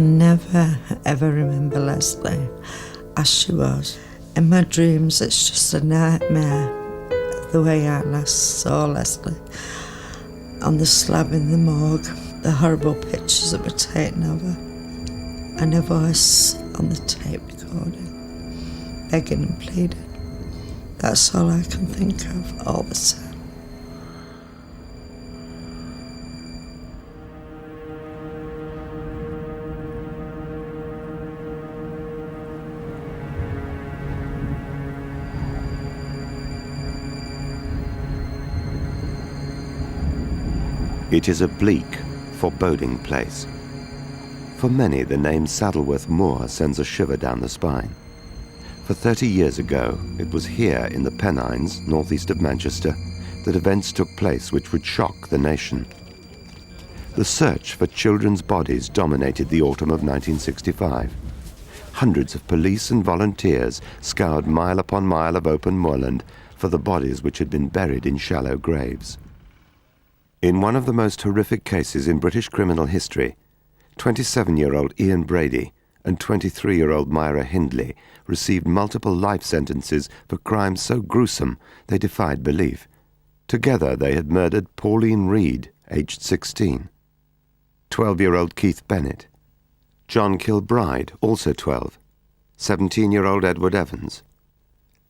can never, ever remember Leslie as she was. In my dreams, it's just a nightmare the way I last saw Leslie on the slab in the morgue, the horrible pictures that were taken of her, and her voice on the tape recording, begging and pleading. That's all I can think of all the time. It is a bleak, foreboding place. For many, the name Saddleworth Moor sends a shiver down the spine. For 30 years ago, it was here in the Pennines, northeast of Manchester, that events took place which would shock the nation. The search for children's bodies dominated the autumn of 1965. Hundreds of police and volunteers scoured mile upon mile of open moorland for the bodies which had been buried in shallow graves. In one of the most horrific cases in British criminal history, 27-year-old Ian Brady and 23-year-old Myra Hindley received multiple life sentences for crimes so gruesome they defied belief. Together they had murdered Pauline Reed, aged 16, 12-year-old Keith Bennett, John Kilbride, also 12, 17-year-old Edward Evans,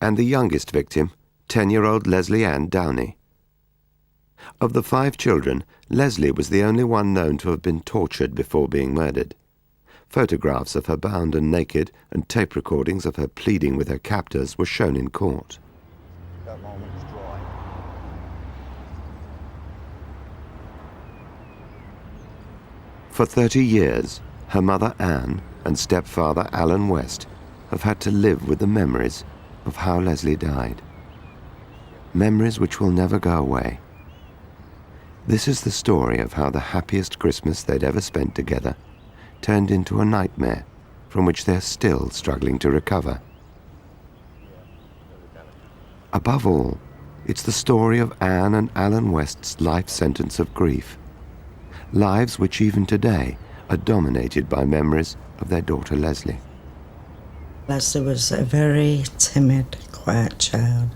and the youngest victim, 10-year-old Leslie Ann Downey. Of the 5 children, Leslie was the only one known to have been tortured before being murdered. Photographs of her bound and naked and tape recordings of her pleading with her captors were shown in court. That moment is drawing. For 30 years, her mother Anne and stepfather Alan West have had to live with the memories of how Leslie died. Memories which will never go away. This is the story of how the happiest Christmas they'd ever spent together turned into a nightmare from which they're still struggling to recover. Above all, it's the story of Anne and Alan West's life sentence of grief. Lives which even today are dominated by memories of their daughter Leslie. Leslie was a very timid, quiet child.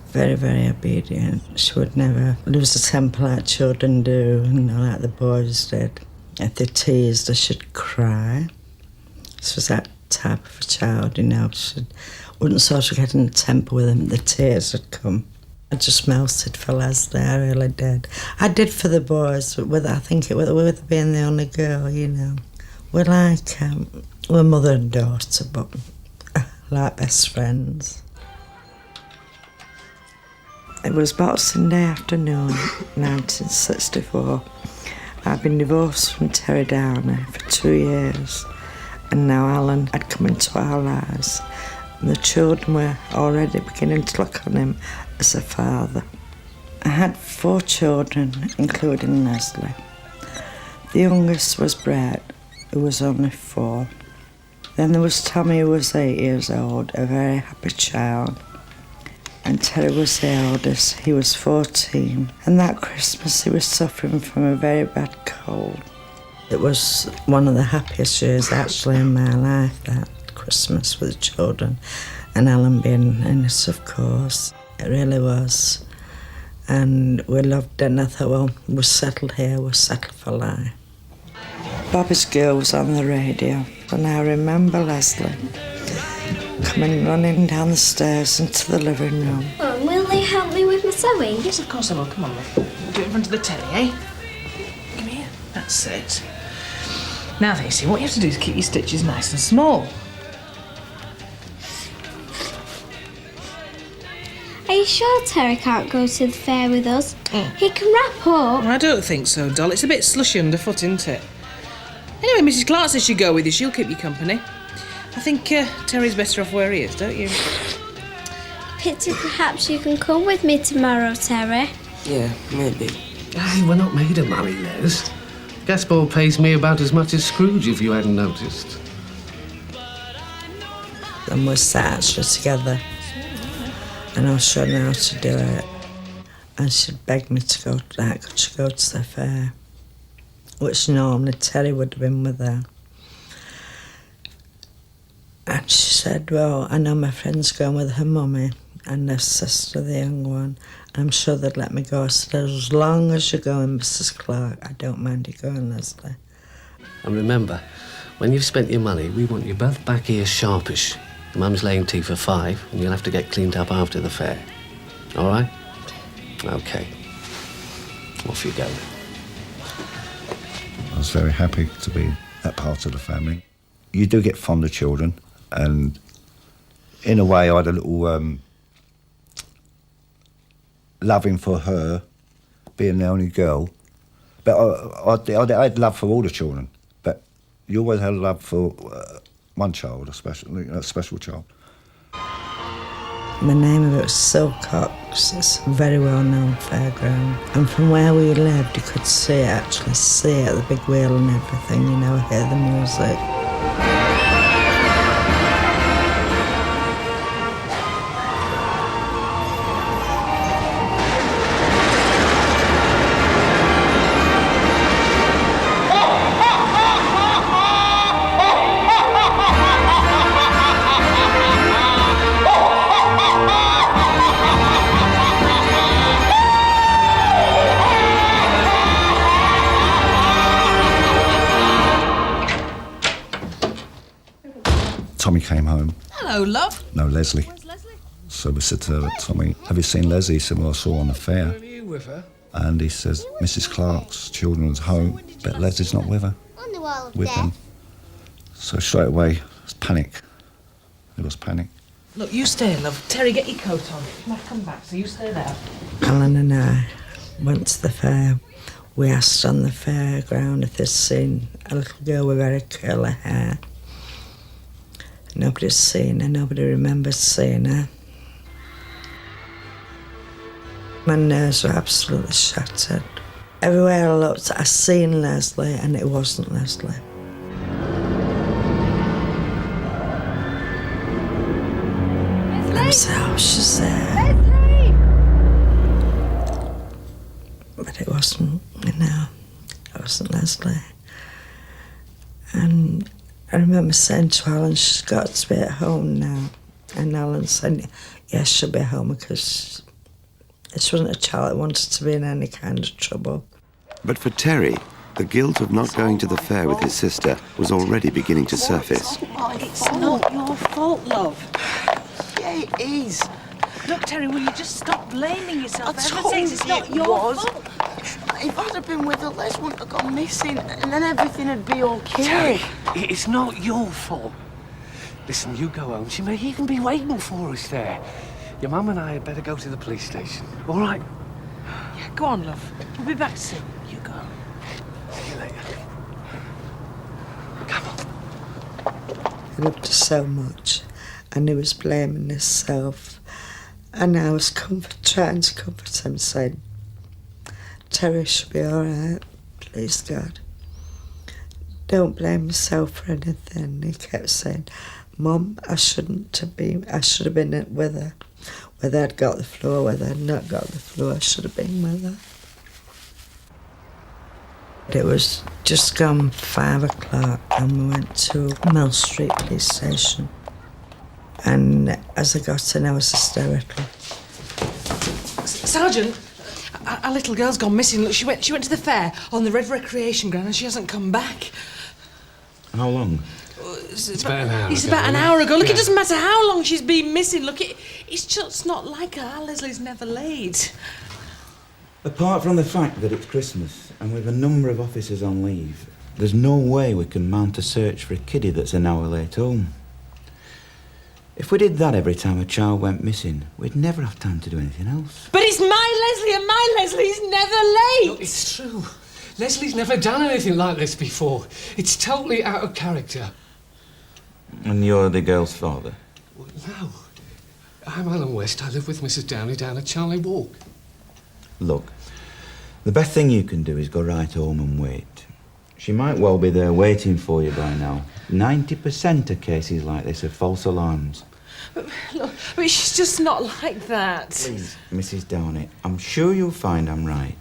Very, very obedient. She would never lose a temper like children do, like the boys did. If they teased her, she'd cry. She was that type of a child, She wouldn't sort of get in a temper with them. The tears would come. I just melted for Leslie, I really did. I did for the boys, but I think it with being the only girl, We're like, we're mother and daughter, but like best friends. It was Boxing Day afternoon, 1964. I'd been divorced from Terry Downey for 2 years, and now Alan had come into our lives, and the children were already beginning to look on him as a father. I had 4 children, including Leslie. The youngest was Brett, who was only 4. Then there was Tommy, who was 8 years old, a very happy child. And Terry was the eldest, he was 14. And that Christmas he was suffering from a very bad cold. It was one of the happiest years actually in my life, that Christmas with the children. And Alan being in it, of course. It really was. And we loved it, and I thought, well, we're settled here, we're settled for life. Bobby's Girl was on the radio, and I remember Leslie coming running down the stairs into the living room. Mum, will they help me with my sewing? Yes, of course I will. Come on, love. We'll do it in front of the telly, eh? Come here. That's it. Now, Daisy, what you have to do is keep your stitches nice and small. Are you sure Terry can't go to the fair with us? He can wrap up. I don't think so, doll. It's a bit slushy underfoot, isn't it? Anyway, Mrs. Clark says she'll go with you. She'll keep you company. I think Terry's better off where he is, don't you? Pity perhaps you can come with me tomorrow, Terry. Yeah, maybe. Hey, we're not made of money, Les. Gaspar pays me about as much as Scrooge, if you hadn't noticed. And we sat actually together, and I was showing her how to do it. And she'd begged me to go to that, could she go to the fair? Which normally Terry would have been with her. And she said, well, I know my friend's going with her mummy and her sister, the young one. I'm sure they'd let me go. I said, as long as you're going, Mrs. Clark, I don't mind you going, Leslie. And remember, when you've spent your money, we want you both back here sharpish. Mum's laying tea for 5, and you'll have to get cleaned up after the fair. All right? OK. Off you go. I was very happy to be that part of the family. You do get fond of children, and in a way I had a little loving for her, being the only girl. But I had love for all the children, but you always had love for one child, a special child. The name of it was Silcox. It's a very well-known fairground. And from where we lived, you could see it, actually see it, the big wheel and everything, you know, hear the music. Tommy came home. Hello, love. No, Leslie. Where's Leslie? So we said to Tommy, have you seen Leslie? He said, well, I saw her on the fair. Are you with her? And he says, Mrs. Clark's children's home, but Leslie's not with her, On the wall of with death. them. So straight away, it was panic. There was panic. Look, you stay, love. Terry, get your coat on. You might come back, so you stay there. Alan and I went to the fair. We asked on the fairground if they'd seen a little girl with very curly hair. Nobody's seen her, nobody remembers seeing her. My nerves were absolutely shattered. Everywhere I looked, I seen Leslie, and it wasn't Leslie. I said, oh, she's there. But it wasn't, you know, it wasn't Leslie. And I remember saying to Alan, she's got to be at home now. And Alan said, yes, she'll be home because this wasn't a child that wanted to be in any kind of trouble. But for Terry, the guilt of not going to the fair with his sister was already beginning to surface. It's not your fault, love. Yeah, it is. Look, Terry, will you just stop blaming yourself? I For told heaven's sakes, it's you not it your was. fault. If I'd have been with her, Les wouldn't have gone missing, and then everything would be okay. Terry, it's not your fault. Listen, you go home. She may even be waiting for us there. Your mum and I had better go to the police station. All right? Yeah, go on, love. We'll be back soon. You go. See you later. Come on. He loved her so much, and he was blaming himself. And I was trying to comfort him, saying, Terry should be all right, please God. Don't blame yourself for anything. He kept saying, Mum, I should have been with her. Whether I'd got the flu or whether I'd not got the flu, I should have been with her. It was just gone 5 o'clock and we went to Mill Street Police Station. And as I got in, I was hysterical. Sergeant, our little girl's gone missing. Look, she went to the fair on the Red Recreation Ground and she hasn't come back. How long? It's about an hour It's ago, about an isn't it? hour ago. Look, Yeah. it doesn't matter how long she's been missing. Look, it's just not like her. Our Leslie's never late. Apart from the fact that it's Christmas and with a number of officers on leave, there's no way we can mount a search for a kiddie that's an hour late home. If we did that every time a child went missing, we'd never have time to do anything else. But it's my Leslie, and my Leslie's never late. Look, it's true. Leslie's never done anything like this before. It's totally out of character. And you're the girl's father? Well, no. I'm Alan West. I live with Mrs. Downey down at Charlie Walk. Look, the best thing you can do is go right home and wait. She might well be there waiting for you by now. 90% of cases like this are false alarms. Look, but she's just not like that. Please, Mrs. Downey, I'm sure you'll find I'm right.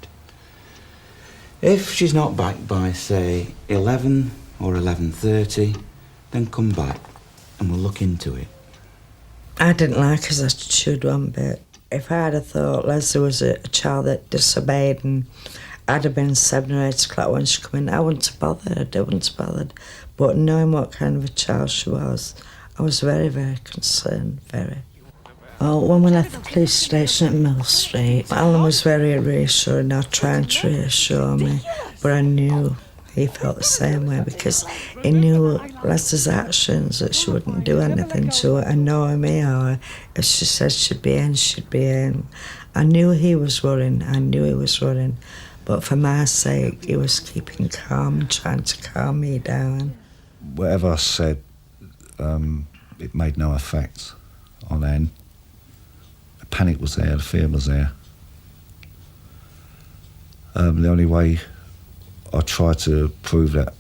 If she's not back by, say, 11 or 11:30, then come back and we'll look into it. I didn't like his attitude one bit. If I'd have thought Leslie was a child that disobeyed and I'd have been 7 or 8 o'clock when she come in, I wouldn't have bothered. I wouldn't have bothered. But knowing what kind of a child she was, I was very, very concerned, very. Well, when we left the police station at Mill Street, Alan was very reassuring, not trying to reassure me, but I knew he felt the same way because he knew Leslie's actions, that she wouldn't do anything to annoy me, or if she said she'd be in, she'd be in. I knew he was worrying, but for my sake, he was keeping calm and trying to calm me down. Whatever I said, it made no effect on Anne. The panic was there, the fear was there. The only way I tried to prove that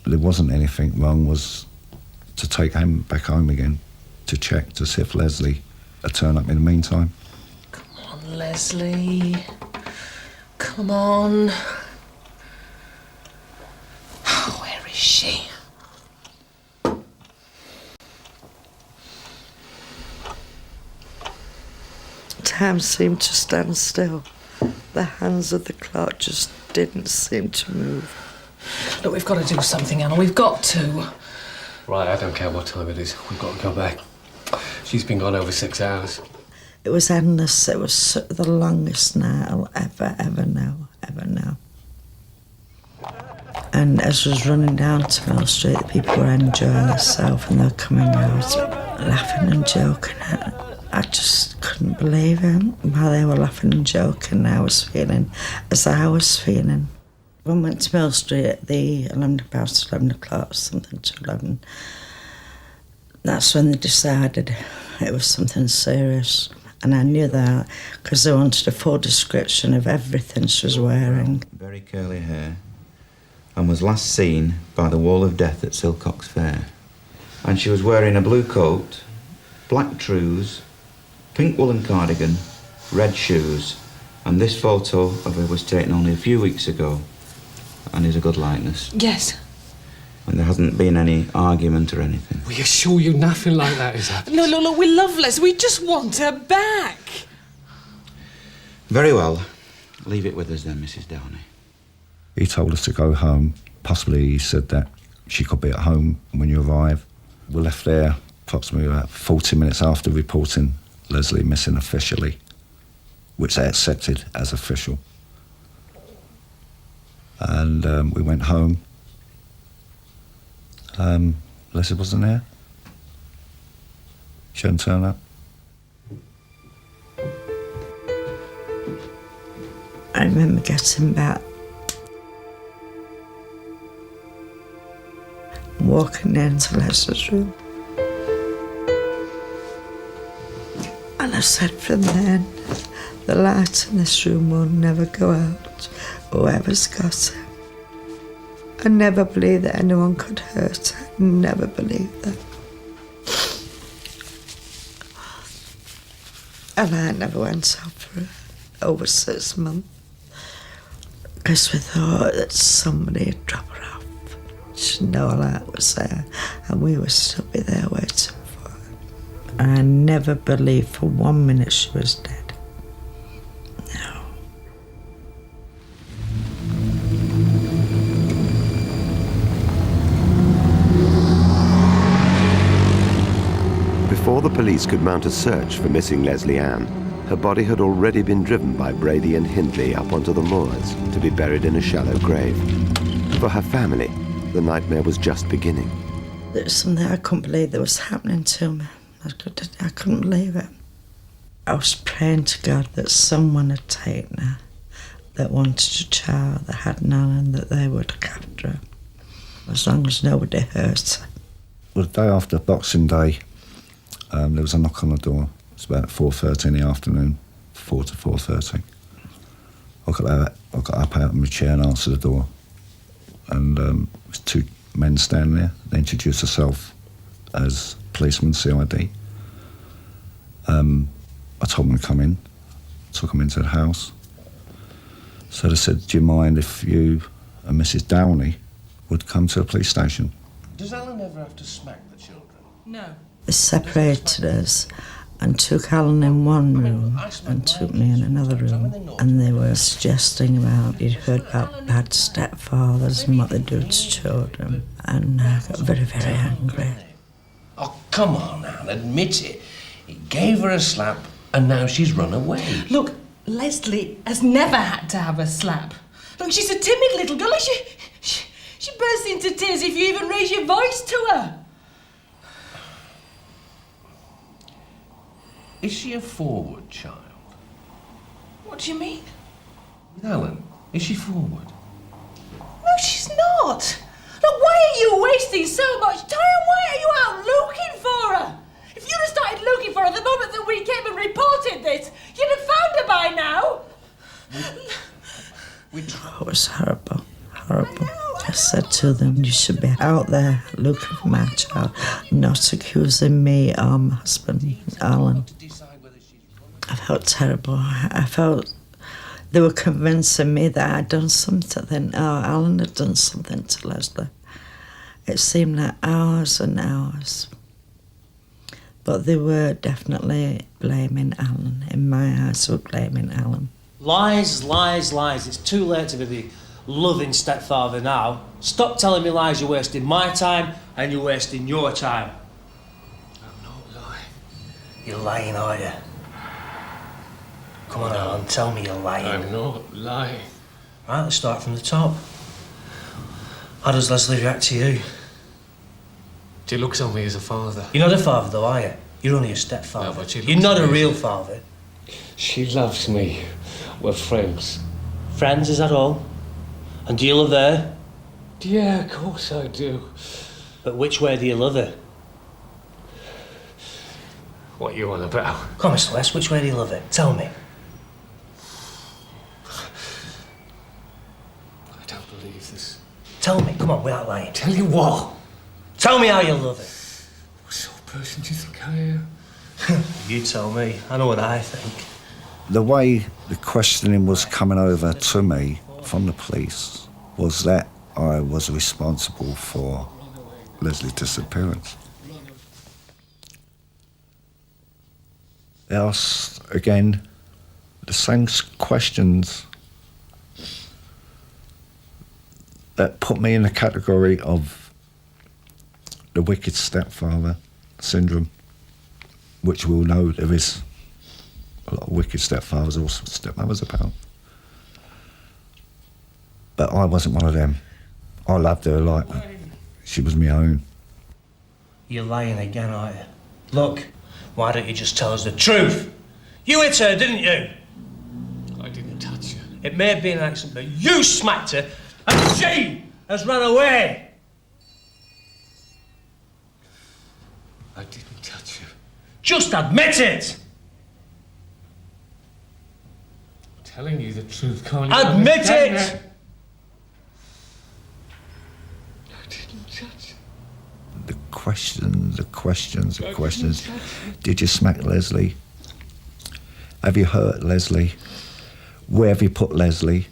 there wasn't anything wrong was to take Anne back home again, to check to see if Leslie had turned up in the meantime. Come on, Leslie. Come on. Oh, where is she? Time seemed to stand still. The hands of the clock just didn't seem to move. Look, we've got to do something, Anna. We've got to. Right, I don't care what time it is. We've got to go back. She's been gone over 6 hours. It was endless. It was the longest night I'll ever know. And as I was running down to Mill Street, the people were enjoying themselves and they were coming out, laughing and joking. I just couldn't believe it. While they were laughing and joking, I was feeling as I was feeling. When we went to Mill Street at about 11 o'clock, something to 11, that's when they decided it was something serious. And I knew that because they wanted a full description of everything she was wearing. Very curly hair, and was last seen by the Wall of Death at Silcox Fair. And she was wearing a blue coat, black trews, pink woolen cardigan, red shoes, and this photo of her was taken only a few weeks ago and is a good likeness. Yes. And there hasn't been any argument or anything. We assure you nothing like that is happening. No, we love Leslie. We just want her back. Very well. Leave it with us then, Mrs. Downey. He told us to go home. Possibly he said that she could be at home when you arrive. We left there approximately about 40 minutes after reporting Leslie missing officially, which they accepted as official. And we went home. Leslie wasn't there. She hadn't turned up. I remember getting back, walking into Leslie's room. And I said from then, the light in this room will never go out, whoever's got it. I never believed that anyone could hurt her. Never believed that. And I never went out for over 6 months. Because we thought that somebody had dropped her off. She knew all that was there. And we would still be there waiting for her. And I never believed for 1 minute she was dead. No. Before the police could mount a search for missing Leslie Ann, her body had already been driven by Brady and Hindley up onto the moors to be buried in a shallow grave. For her family, the nightmare was just beginning. It was something I couldn't believe that was happening to me. I couldn't believe it. I was praying to God that someone had taken her, that wanted a child, that had none, and that they would look after her, as long as nobody hurt her. Well, the day after Boxing Day, there was a knock on the door. It was about 4:30 in the afternoon, 4 to 4:30. I got up out of my chair and answered the door. And there was 2 men standing there. They introduced themselves as policemen, CID. I told them to come in, took them into the house. So they said, do you mind if you and Mrs. Downey would come to the police station? Does Alan ever have to smack the children? No. They separated us and took Alan in one room and took me in another room. And they were suggesting about, you'd heard about bad stepfathers and what they do to children. And I got very, very angry. Oh, come on, Anne, admit it. He gave her a slap and now she's run away. Look, Leslie has never had to have a slap. Look, she's a timid little girl. She bursts into tears if you even raise your voice to her. Is she a forward child? What do you mean? With Alan, is she forward? No, she's not. Look, why are you wasting so much time? Why are you out looking for her? If you'd have started looking for her the moment that we came and reported this, you'd have found her by now. It was horrible, horrible. I said to them, you should be out there looking for my child, not accusing me or my husband, Alan. I felt terrible. I felt they were convincing me that I'd done something. Oh, Alan had done something to Leslie. It seemed like hours and hours. But they were definitely blaming Alan. In my eyes, they were blaming Alan. Lies, lies, lies. It's too late to be the loving stepfather now. Stop telling me lies. You're wasting my time and you're wasting your time. I'm not lying. You're lying, are you? Come on, Alan, tell me you're lying. I'm not lying. Right, let's start from the top. How does Leslie react to you? She looks on me as a father. You're not a father, though, are you? You're only a stepfather. No, but she You're looks not a amazing. real father. She loves me. We're friends. Friends, is that all? And do you love her? Yeah, of course I do. But which way do you love her? What you on about? Come on, Mr. West, which way do you love her? Tell me. I don't believe this. Tell me, come on, without lying. Tell you what? Tell me how you love her. What sort of person do you think I am? You tell me. I know what I think. The way the questioning was coming over to me from the police was that I was responsible for Leslie's disappearance. They asked, again, the same questions that put me in the category of the wicked stepfather syndrome, which we all know there is a lot of wicked stepfathers or stepmothers about. But I wasn't one of them. I loved her like she was my own. You're lying again, aren't you? Look, why don't you just tell us the truth? You hit her, didn't you? I didn't touch her. It may have been an accident, but you smacked her and she has run away. I didn't touch her. Just admit it! I'm telling you the truth, can't you? Admit understand it! that? I didn't touch her. The questions. Did you smack Leslie? Have you hurt Leslie? Where have you put Leslie?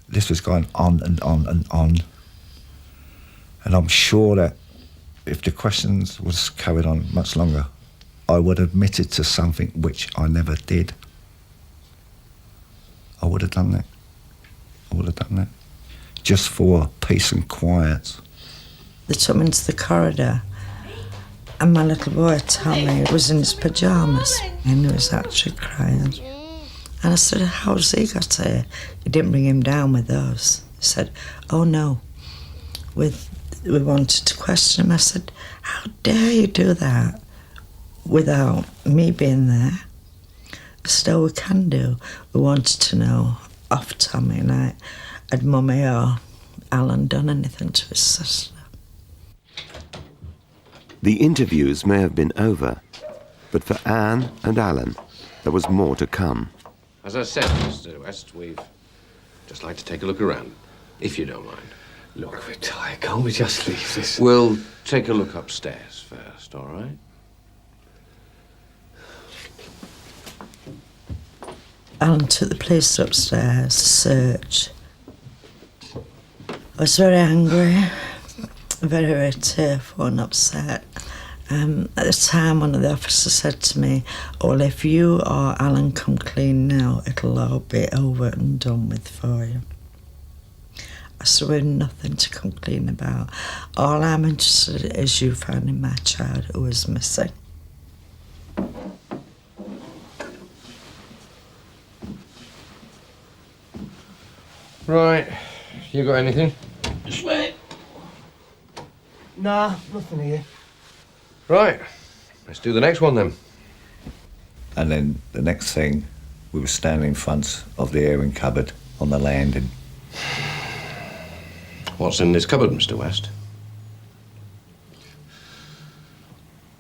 This was going on and on and on. And I'm sure that if the questions was carried on much longer, I would have admitted to something which I never did. I would have done that. Just for peace and quiet. They took me into the corridor and my little boy, Tommy, was in his pyjamas and he was actually crying. And I said, how's he got here? You didn't bring him down with us. He said, oh no, we wanted to question him. I said, how dare you do that without me being there? I said, oh, we can do. We wanted to know off Tommy, like, had Mummy or Alan done anything to his sister? The interviews may have been over, but for Anne and Alan, there was more to come. As I said, Mr. West, we'd just like to take a look around, if you don't mind. Look, we're tired. Can't we just leave this? We'll take a look upstairs first, all right? Alan took the police upstairs to search. I was very angry, very, very tearful and upset. At the time, one of the officers said to me, well, if you or Alan come clean now, it'll all be over and done with for you. I said, we've nothing to come clean about. All I'm interested in is you finding my child who was missing. Right. You got anything? Just wait. Nah, nothing here. Right. Let's do the next one then. And then the next thing, we were standing in front of the airing cupboard on the landing. What's in this cupboard, Mr. West?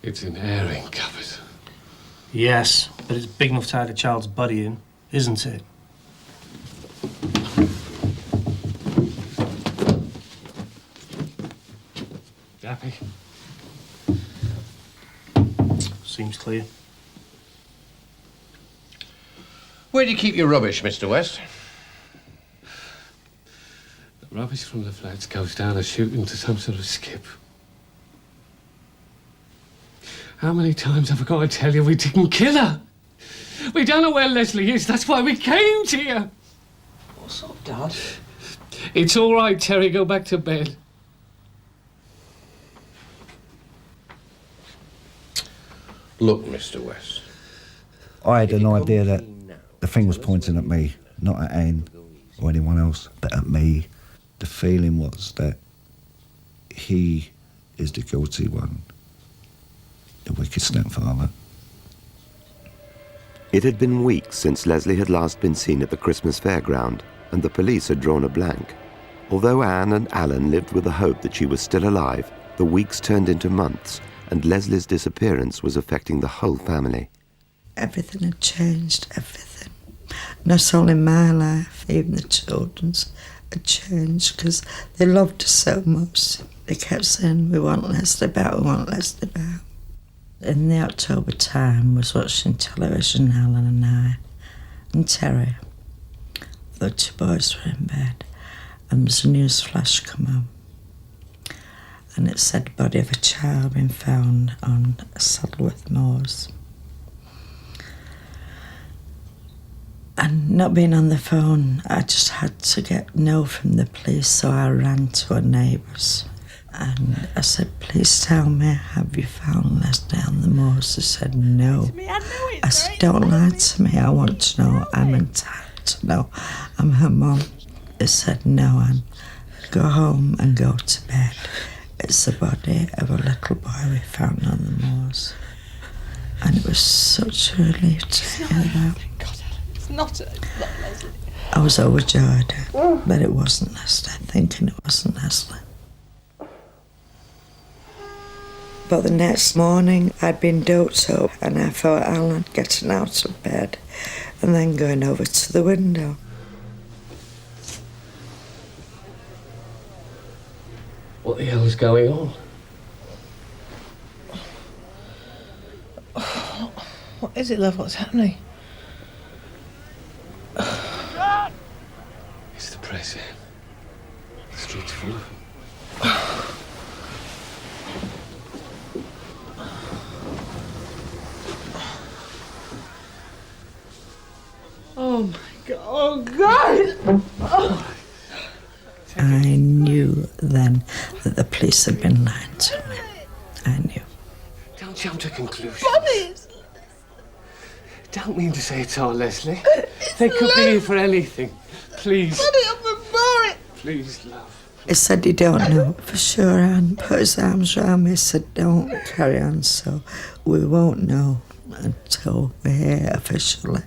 It's an airing cupboard. Yes, but it's big enough to hide a child's body in, isn't it? You happy? Seems clear. Where do you keep your rubbish, Mr. West? The rubbish from the flats goes down a chute into some sort of skip. How many times have I got to tell you we didn't kill her? We don't know where Leslie is. That's why we came to you. What's up, Dad? It's all right, Terry. Go back to bed. Look, Mr. West. I had an idea that the thing was pointing at me, not at Anne or anyone else, but at me. The feeling was that he is the guilty one, the wicked stepfather. It had been weeks since Leslie had last been seen at the Christmas fairground, and the police had drawn a blank. Although Anne and Alan lived with the hope that she was still alive, the weeks turned into months, and Leslie's disappearance was affecting the whole family. Everything had changed, everything. Not only my life, even the children's had changed because they loved us so much. They kept saying, we want Leslie back, we want Leslie back. In the October time, was watching television, Alan and I, and Terry. The two boys were in bed, and there's a news flash come on. And it said the body of a child been found on Saddleworth Moors. And not being on the phone, I just had to know from the police, so I ran to our neighbours. And I said, please tell me, have you found Leslie on the moors? They said, no. I said, don't lie to me, I want to know, I'm entitled to know. I'm her mum. They said, no, Anne, go home and go to bed. It's the body of a little boy we found on the moors. And it was such a relief to hear that. It's not Leslie. I was overjoyed that it wasn't Leslie, thinking it wasn't Leslie. But the next morning, I'd been doped up and I felt Alan getting out of bed and then going over to the window. What the hell is going on? What is it, love? What's happening? It's the press, Anne. The street's full of them. Oh my God! Oh God! Oh. I knew then that the police had been lying to me. I knew. Don't jump to conclusions. Bobby! Don't mean to say it's all Leslie. They could be here for anything. Please. Bobby, I'm boring. Please, love. He said he don't know for sure, and put his arms around me, said don't carry on, so we won't know until we're here officially.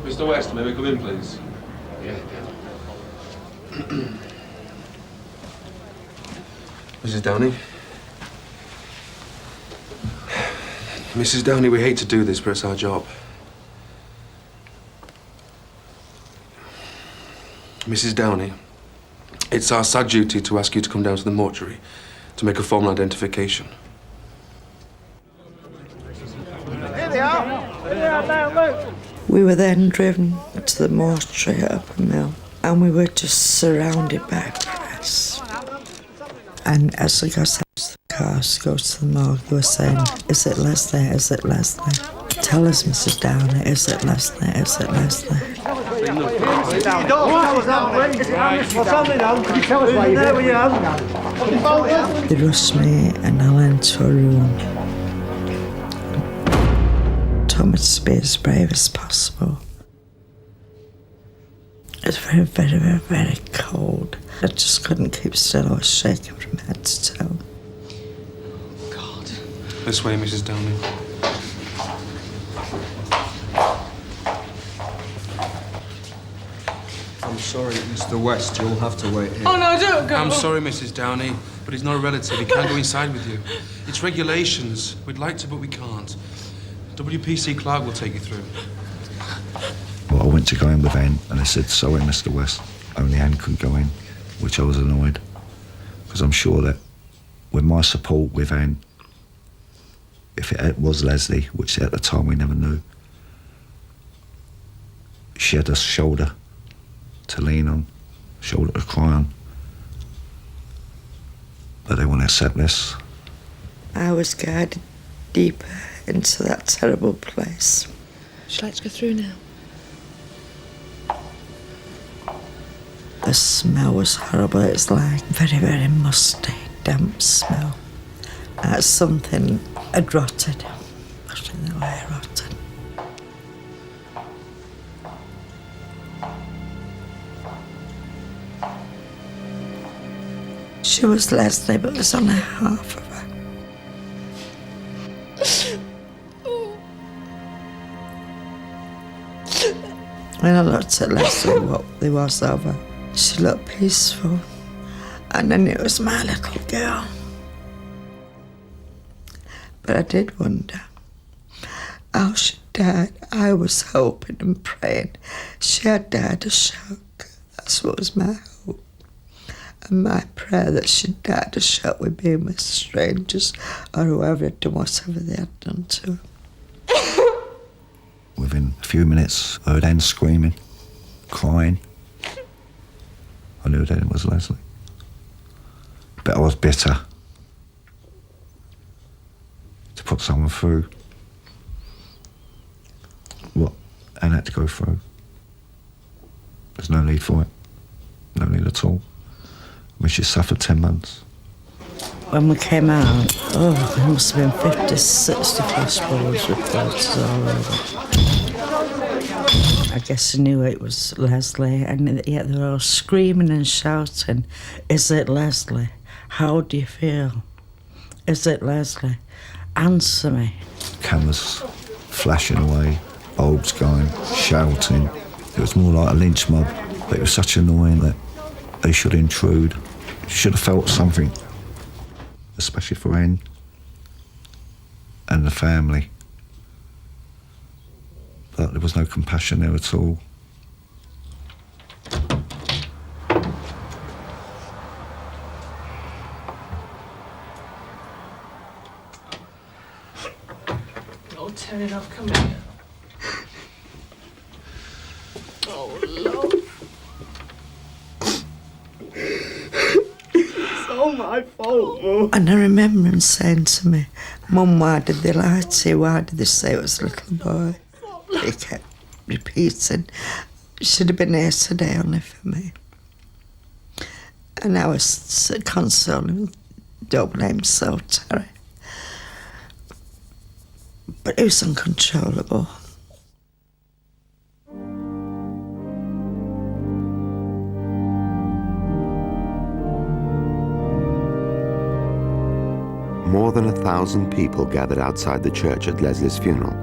Mr. West, may we come in, please? Yeah. Mrs. Downey? Mrs. Downey, we hate to do this, but it's our job. Mrs. Downey, it's our sad duty to ask you to come down to the mortuary to make a formal identification. Here they are. Here they are now, look. We were then driven to the mortuary at Upper Mill, and we were just surrounded by press. place. And as I got out of the car to go to the morgue, they were saying, "Is it Leslie? Is it Leslie? Tell us, Mrs. Downey, is it Leslie? Is it Leslie?" They rushed me and Alan to a room. Told me to be as brave as possible. It was very, very, very, very cold. I just couldn't keep still. I was shaking from head to toe. God. This way, Mrs. Downey. I'm sorry, Mr. West. You'll have to wait here. Oh, no, don't go. I'm sorry, Mrs. Downey, but he's not a relative. He can't go inside with you. It's regulations. We'd like to, but we can't. WPC Clark will take you through. Well, I went to go in with Anne, and I said, "Sorry, Mr. West." Only Anne could go in, which I was annoyed, because I'm sure that with my support with Anne, if it was Leslie, which at the time we never knew, she had a shoulder to lean on, shoulder to cry on. But they wouldn't accept this. I was guided deeper into that terrible place. Would you like to go through now? The smell was horrible. It was like very, very musty, damp smell. Something had rotted. I think the way it rotted. She was Leslie, but there's only half of her. When I looked at Leslie, what there was of her, she looked peaceful. And I knew it was my little girl. But I did wonder how she died. I was hoping and praying she had died of shock. That's what was my hope. And my prayer that she died of shock with being with strangers or whoever had done whatever they had done to her. Within a few minutes, I heard Anne screaming, crying. I knew that it was Leslie. But I was bitter to put someone through what Anne had to go through. There's no need for it. No need at all. I mean, she suffered 10 months. When we came out, there must have been 50, 60 flash balls with photos all over. I guess I knew it was Leslie, and yet they were all screaming and shouting, "Is it Leslie? How do you feel? Is it Leslie? Answer me." Cameras flashing away, bulbs going, shouting. It was more like a lynch mob, but it was such annoying that they should intrude. You should have felt something, especially for Anne and the family. But there was no compassion there at all. Oh, Terry, love, come here. Oh, love. It's all my fault, Mum. And I remember him saying to me, "Mum, why did they lie to you? Why did they say it was a little boy?" He kept repeating, "Should have been here today only for me." And I was consoling him, "Don't blame so, Terry." But it was uncontrollable. More than 1,000 people gathered outside the church at Leslie's funeral,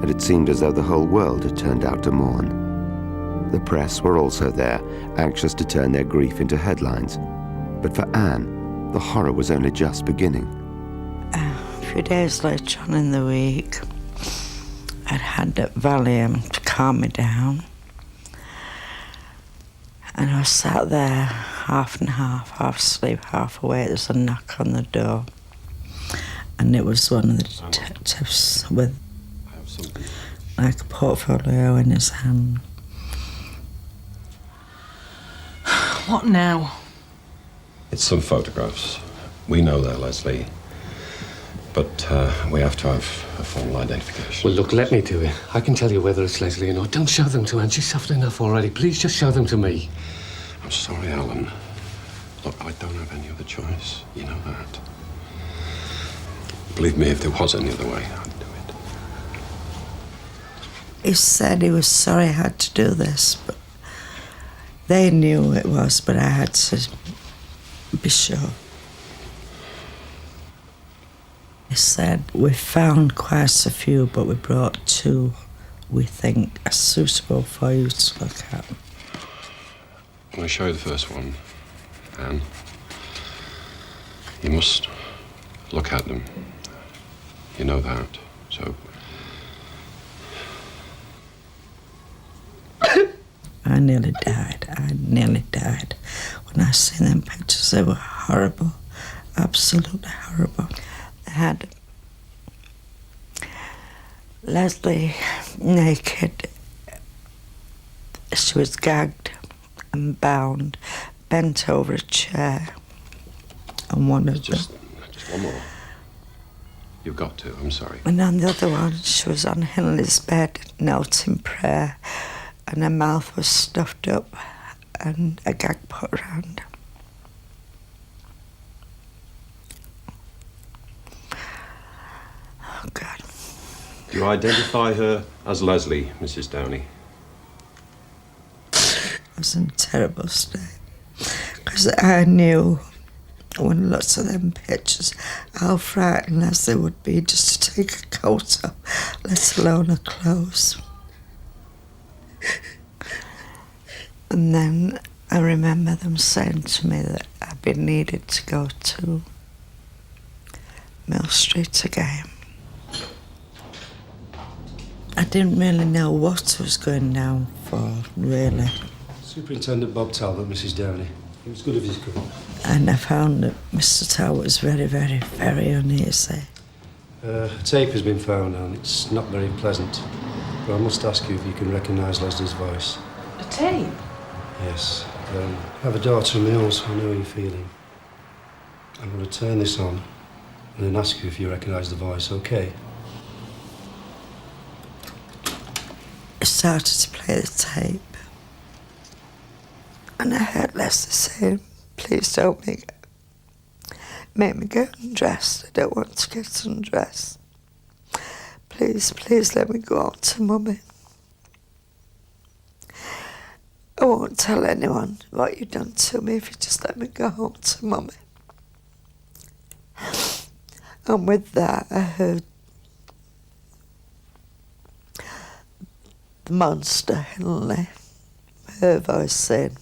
and it seemed as though the whole world had turned out to mourn. The press were also there, anxious to turn their grief into headlines. But for Anne, the horror was only just beginning. A few days later on in the week, I'd had Valium to calm me down. And I was sat there, half and half asleep, half awake. There's a knock on the door. And it was one of the detectives with like a portfolio in his hand. What now? It's some photographs. We know they're Leslie. But we have to have a formal identification. Well, look, let me do it. I can tell you whether it's Leslie or not. Don't show them to Anne. She's suffered enough already. Please just show them to me. I'm sorry, Alan. Look, I don't have any other choice. You know that. Believe me, if there was any other way, I'd do it. He said he was sorry I had to do this, but they knew it was, but I had to be sure. He said, we found quite a few, but we brought 2 we think are suitable for you to look at. I'm going to show you the first one, Anne. You must look at them. You know that, so... I nearly died. When I seen them pictures, they were horrible. Absolutely horrible. They had Leslie naked. She was gagged and bound, bent over a chair. And one of them... Just one more. You've got to, I'm sorry. And on the other one, she was on Hindley's bed, knelt in prayer, and her mouth was stuffed up and a gag put around her. Oh, God. Do you identify her as Leslie, Mrs. Downey? I was in a terrible state. Because I knew, when I looked at them pictures, how frightened Leslie would be just to take a coat off, let alone her clothes. And then I remember them saying to me that I'd be needed to go to Mill Street again. I didn't really know what I was going down for, really. Superintendent Bob Talbot, Mrs. Downey. It was good of you to come. And I found that Mr. Talbot was very, very, very uneasy. A tape has been found and it's not very pleasant. But I must ask you if you can recognise Leslie's voice. A tape? Yes. I have a daughter of my own, so I know how you're feeling. I'm going to turn this on and then ask you if you recognise the voice, OK? I started to play the tape. And I heard Leslie saying, please don't make me get undressed. I don't want to get undressed. Please, please let me go home to Mummy. I won't tell anyone what you've done to me if you just let me go home to Mummy. And with that, I heard the monster, Hindley, her voice saying,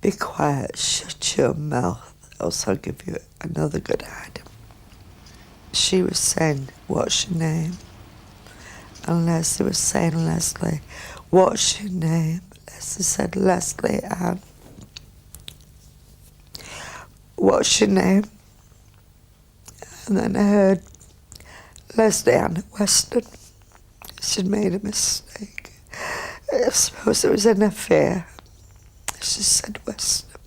be quiet, shut your mouth, else I'll give you another good hiding. She was saying, what's your name? And Leslie was saying, Leslie, what's your name? Leslie said, Leslie Ann. What's your name? And then I heard Leslie Ann Weston. She'd made a mistake. I suppose it was in her fear. She said Weston.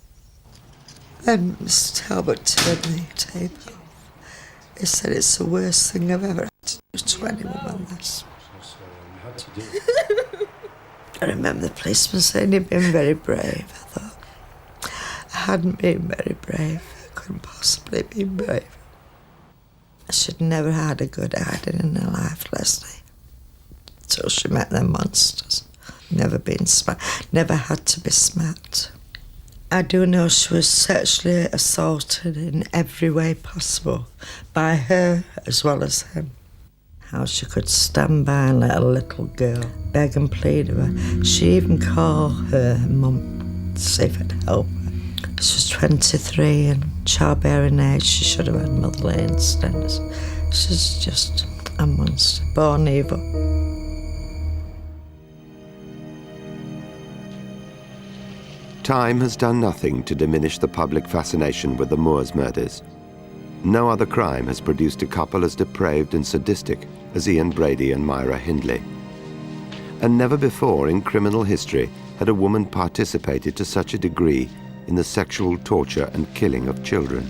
Then Mr. Talbot turned the tape off. He said it's the worst thing I've ever had to do to any woman, this. I remember the policeman saying he'd been very brave. I thought, I hadn't been very brave. I couldn't possibly be brave. She'd never had a good hiding in her life, Leslie. Till she met them monsters. Never been smacked. Never had to be smacked. I do know she was sexually assaulted in every way possible by her as well as him. How she could stand by and let a little girl beg and plead of her. She even called her mum to see if it'd help her. She was 23 and childbearing age. She should have had motherly instincts. She's just a monster, born evil. Time has done nothing to diminish the public fascination with the Moores murders. No other crime has produced a couple as depraved and sadistic as Ian Brady and Myra Hindley. And never before in criminal history had a woman participated to such a degree in the sexual torture and killing of children.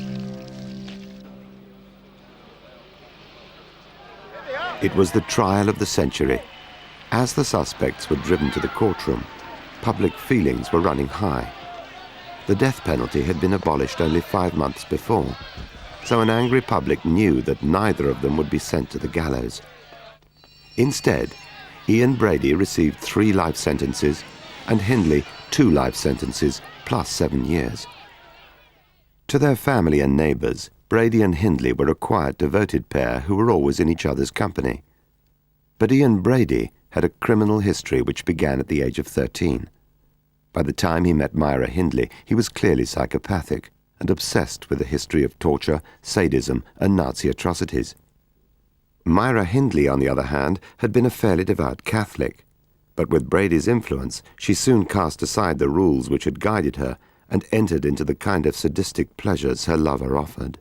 It was the trial of the century. As the suspects were driven to the courtroom, public feelings were running high. The death penalty had been abolished only 5 months before, so an angry public knew that neither of them would be sent to the gallows. Instead, Ian Brady received 3 life sentences and Hindley 2 life sentences plus 7 years. To their family and neighbours, Brady and Hindley were a quiet, devoted pair who were always in each other's company. But Ian Brady had a criminal history which began at the age of 13. By the time he met Myra Hindley, he was clearly psychopathic and obsessed with a history of torture, sadism, and Nazi atrocities. Myra Hindley, on the other hand, had been a fairly devout Catholic, but with Brady's influence, she soon cast aside the rules which had guided her and entered into the kind of sadistic pleasures her lover offered.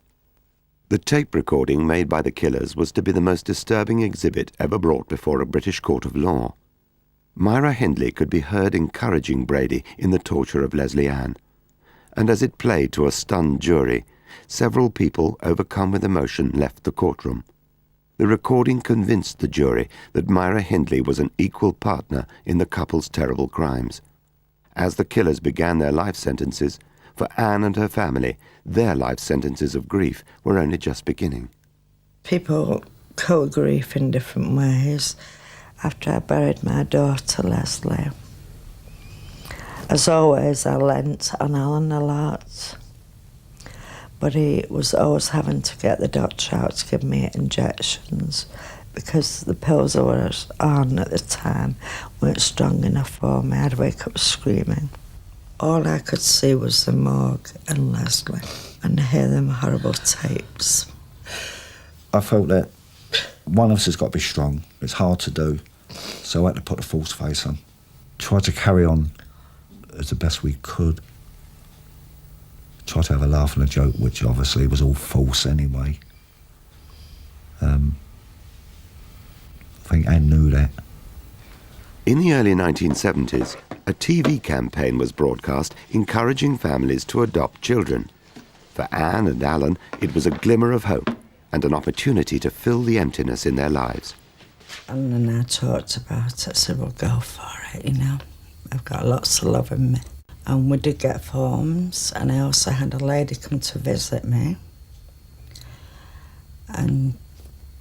The tape recording made by the killers was to be the most disturbing exhibit ever brought before a British court of law. Myra Hindley could be heard encouraging Brady in the torture of Leslie Ann, and as it played to a stunned jury, several people, overcome with emotion, left the courtroom. The recording convinced the jury that Myra Hindley was an equal partner in the couple's terrible crimes. As the killers began their life sentences, for Anne and her family, their life sentences of grief were only just beginning. People cope grief in different ways. After I buried my daughter, Leslie, as always, I lent on Alan a lot. But he was always having to get the doctor out to give me injections because the pills I was on at the time weren't strong enough for me. I'd wake up screaming. All I could see was the morgue and Leslie and hear them horrible tapes. I felt that one of us has got to be strong. It's hard to do, so I had to put a false face on. Tried to carry on as the best we could. Tried to have a laugh and a joke, which obviously was all false anyway. I think Anne knew that. In the early 1970s, a TV campaign was broadcast encouraging families to adopt children. For Anne and Alan, it was a glimmer of hope and an opportunity to fill the emptiness in their lives. And then I talked about it, I said, well, go for it, you know. I've got lots of love in me. And we did get forms, and I also had a lady come to visit me and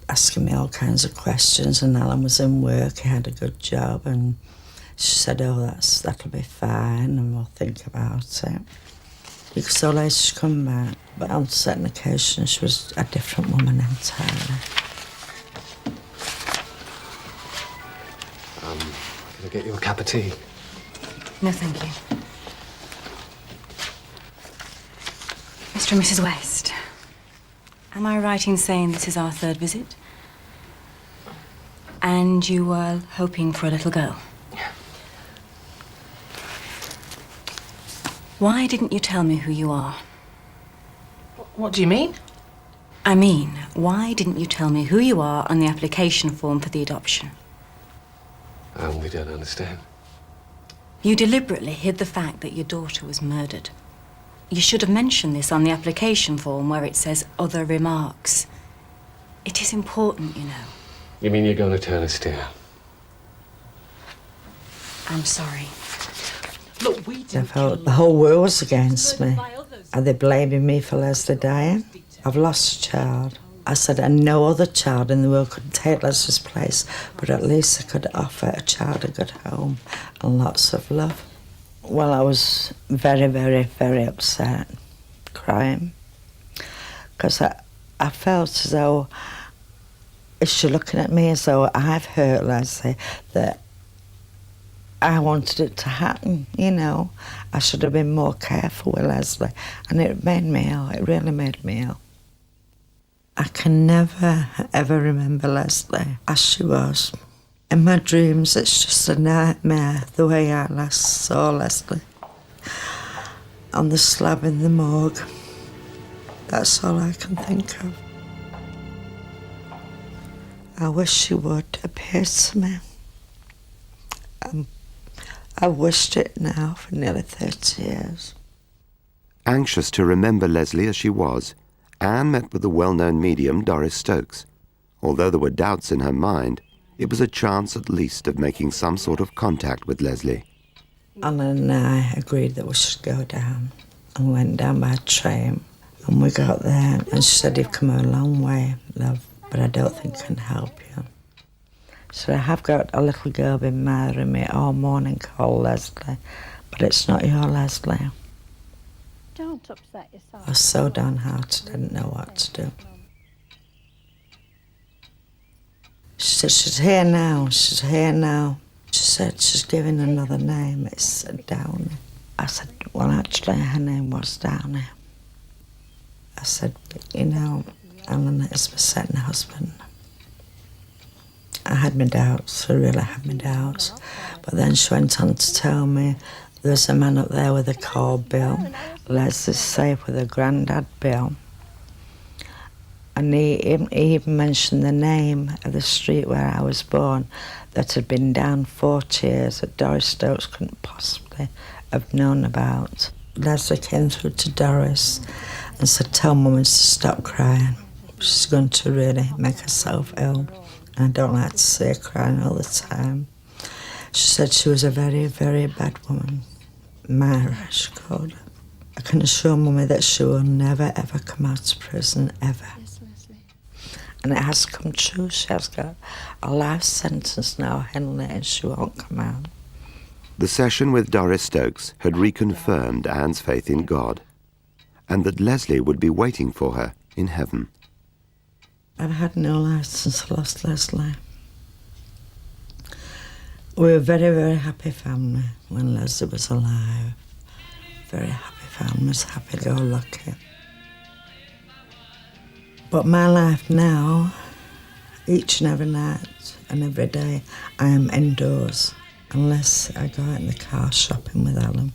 asking me all kinds of questions, and Alan was in work, he had a good job, and she said, oh, that'll be fine, and we'll think about it. Because all later she'd come back, but on certain occasions she was a different woman entirely. Can I get you a cup of tea? No, thank you. Mr. and Mrs. West, am I right in saying this is our 3rd visit? And you were hoping for a little girl? Yeah. Why didn't you tell me who you are? What do you mean? I mean, why didn't you tell me who you are on the application form for the adoption? We don't understand. You deliberately hid the fact that your daughter was murdered. You should have mentioned this on the application form where it says other remarks. It is important, you know. You mean you're going to turn us down? I'm sorry. Look, we I felt the whole world was against me. Are they blaming me for Leslie dying? I've lost a child. I said, and no other child in the world could take Leslie's place, but at least I could offer a child a good home and lots of love. Well, I was very, very, very upset, crying, because I felt as though, is she looking at me as though I've hurt Leslie, that I wanted it to happen, you know. I should have been more careful with Leslie, and it made me ill, it really made me ill. I can never, ever remember Leslie as she was. In my dreams, it's just a nightmare, the way I last saw Leslie on the slab in the morgue. That's all I can think of. I wish she would appear to me. I've wished it now for nearly 30 years. Anxious to remember Leslie as she was, Anne met with the well-known medium Doris Stokes. Although there were doubts in her mind, it was a chance at least of making some sort of contact with Leslie. Alan and I agreed that we should go down, and went down by train. And we got there, and she said, "You've come a long way, love, but I don't think I can help you." So I have got a little girl been marrying me all morning called Leslie, but it's not your Leslie. Don't upset yourself. I was so downhearted, I didn't know what to do. She said, "She's here now, she's here now." She said, "She's giving another name, it's Downey." I said, "Well, actually, her name was Downey." I said, "You know, Alan is my second husband." I had my doubts, I really had my doubts. But then she went on to tell me there's a man up there with a call Bill. Leslie's safe with her granddad Bill. And he even mentioned the name of the street where I was born that had been down 40 years that Doris Stokes couldn't possibly have known about. Leslie came through to Doris and said, "Tell Mummy to stop crying. She's going to really make herself ill. And I don't like to see her crying all the time." She said she was a very, very bad woman. Myra, she called her. I can assure Mummy that she will never, ever come out of prison, ever. And it has come true. She has got a life sentence now, Henley, and she won't come out. The session with Doris Stokes had reconfirmed Anne's faith in God, and that Leslie would be waiting for her in heaven. I've had no life since I lost Leslie. We were a very, very happy family when Leslie was alive. Very happy families, happy-go-lucky. But my life now, each and every night and every day, I am indoors. Unless I go out in the car shopping with Alan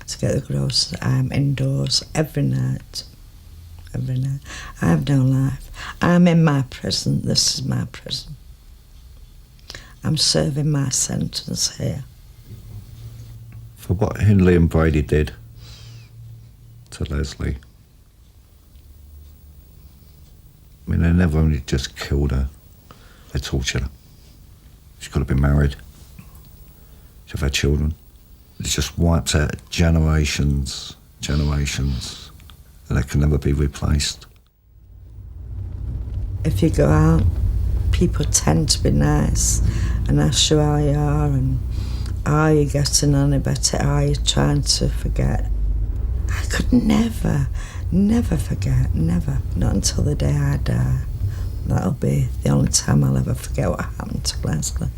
to get the groceries, I am indoors every night. Every night. I have no life. I'm in my prison. This is my prison. I'm serving my sentence here. For what Hindley and Brady did to Leslie, I mean, they never only just killed her, they tortured her. She could have been married. She could have had children. It just wipes out generations, and they can never be replaced. If you go out, people tend to be nice and ask you how you are and are you getting on a better, are you trying to forget? I could never forget, never. Not until the day I die. That'll be the only time I'll ever forget what happened to Leslie.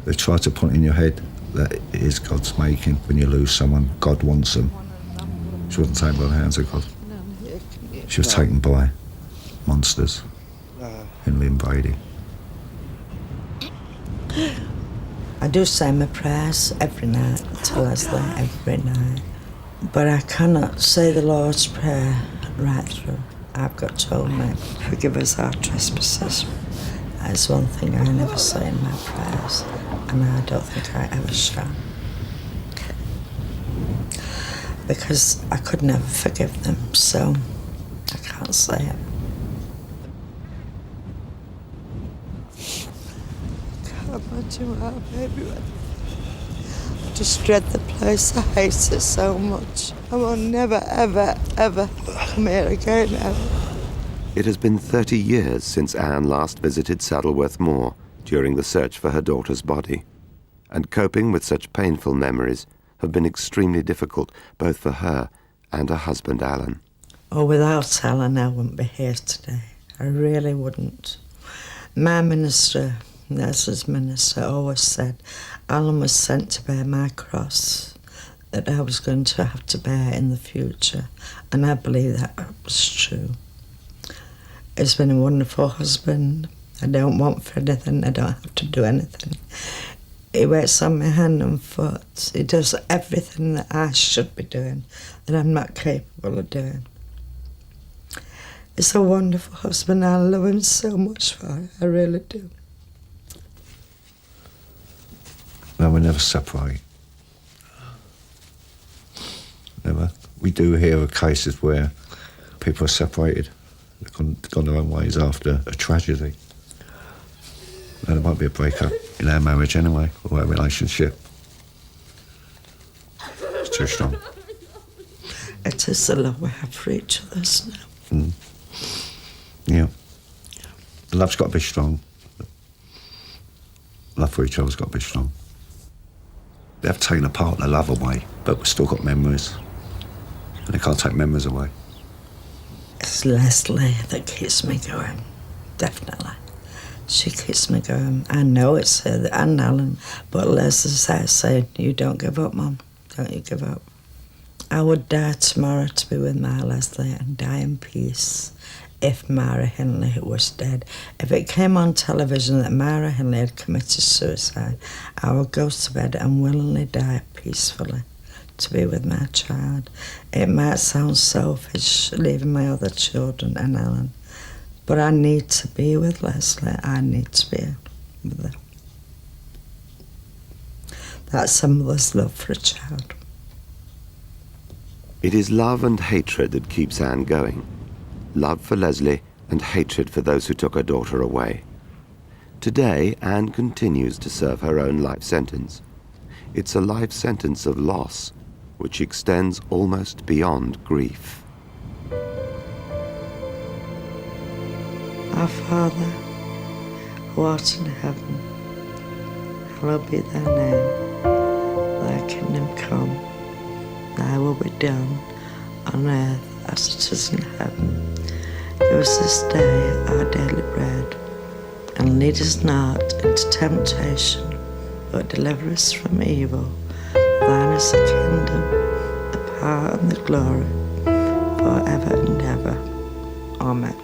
They try to put in your head that it is God's making. When you lose someone, God wants them. She wasn't taken by the hands of God. She was taken by monsters, Hindley and Brady. I do say my prayers every night to Leslie, every night. But I cannot say the Lord's Prayer right through. I've got told me, "Forgive us our trespasses." That is one thing I never say in my prayers, and I don't think I ever shall. Because I could never forgive them, so I can't say it. I can't imagine how baby went. I just dread the place, I hate it so much. I will never, ever, ever come here again, ever. It has been 30 years since Anne last visited Saddleworth Moor during the search for her daughter's body, and coping with such painful memories have been extremely difficult both for her and her husband Alan. Oh, without Alan, I wouldn't be here today. I really wouldn't. My minister, Leslie's minister, always said Alan was sent to bear my cross that I was going to have to bear in the future, and I believe that was true. He's been a wonderful husband. I don't want for anything. I don't have to do anything. He waits on my hand and foot. He does everything that I should be doing, that I'm not capable of doing. He's a wonderful husband. I love him so much for it. I really do. No, we never separate. never. We do hear of cases where people are separated, they've gone their own ways after a tragedy. And there might be a breakup in our marriage anyway, or our relationship. It's too strong. It is the love we have for each other, isn't it? Yeah. The love's got to be strong. Love for each other's got to be strong. They've taken a part of the love away, but we've still got memories. And they can't take memories away. It's Leslie that keeps me going, definitely. She keeps me going. I know it's her and Alan, but Leslie's there saying, you don't give up, Mum. Don't you give up. I would die tomorrow to be with my Leslie and die in peace if Mara Hindley was dead. If it came on television that Mara Hindley had committed suicide, I would go to bed and willingly die peacefully to be with my child. It might sound selfish, leaving my other children and Alan, but I need to be with Leslie. I need to be with her. That's a mother's love for a child. It is love and hatred that keeps Anne going. Love for Leslie and hatred for those who took her daughter away. Today, Anne continues to serve her own life sentence. It's a life sentence of loss, which extends almost beyond grief. Our Father, who art in heaven, hallowed be thy name. Thy kingdom come, thy will be done, on earth as it is in heaven. Give us this day our daily bread, and lead us not into temptation, but deliver us from evil. Thine is the kingdom, the power and the glory, forever and ever. Amen.